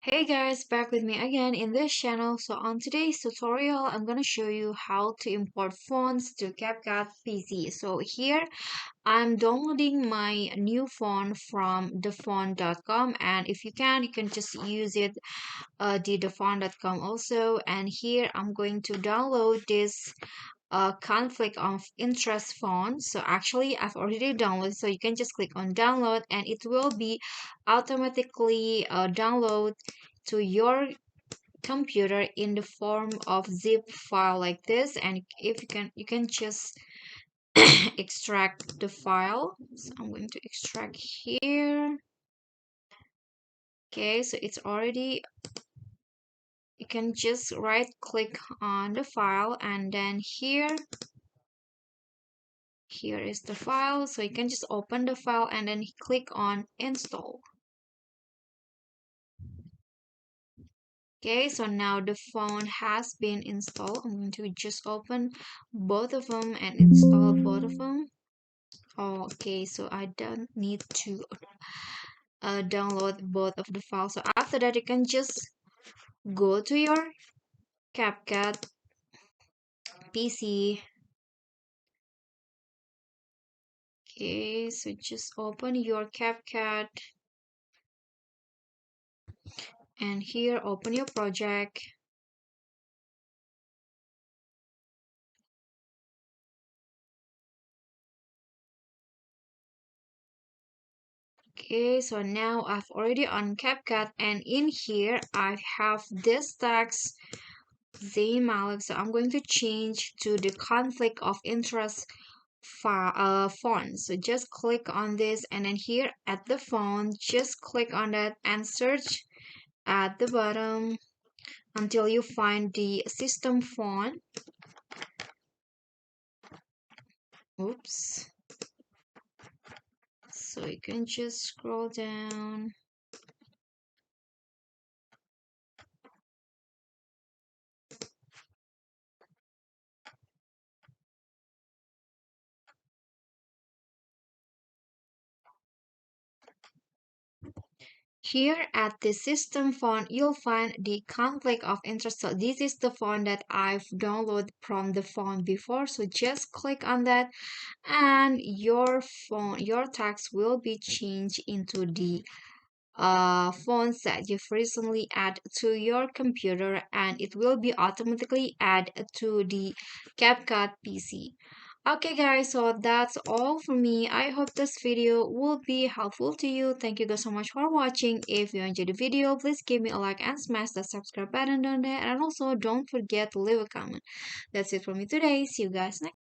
Hey guys, back with me again in this channel. So on today's tutorial, I'm gonna show you how to import fonts to Capcut PC. So here I'm downloading my new font from thefont.com, and if you can just use it thefont.com also. And here I'm going to download this conflict of interest font. So actually I've already downloaded, so you can just click on download and it will be automatically download to your computer in the form of zip file like this. And if you can just extract the file. So I'm going to extract here. Okay, so it's already, you can just right click on the file, and then here is the file. So you can just open the file and then click on install. Okay, so now the font has been installed. I'm going to just open both of them and install both of them. Okay, so I don't need to download both of the files. So after that, you can just go to your Capcut PC. Okay, so just open your Capcut and here open your project. Okay, so now I've already on CapCut, and in here I have this text Zayn Malik. So I'm going to change to the conflict of interest font. So just click on this, and then here at the font, just click on that and search at the bottom until you find the system font. Oops. So you can just scroll down. Here at the system font, you'll find the conflict of interest. So this is the font that I've downloaded from the font before. So just click on that and your font, your text will be changed into the fonts that you've recently added to your computer, and it will be automatically added to the CapCut PC. Okay guys, so that's all for me. I hope this video will be helpful to you. Thank you guys so much for watching. If you enjoyed the video, please give me a like and smash the subscribe button down there, and also don't forget to leave a comment. That's it for me today. See you guys next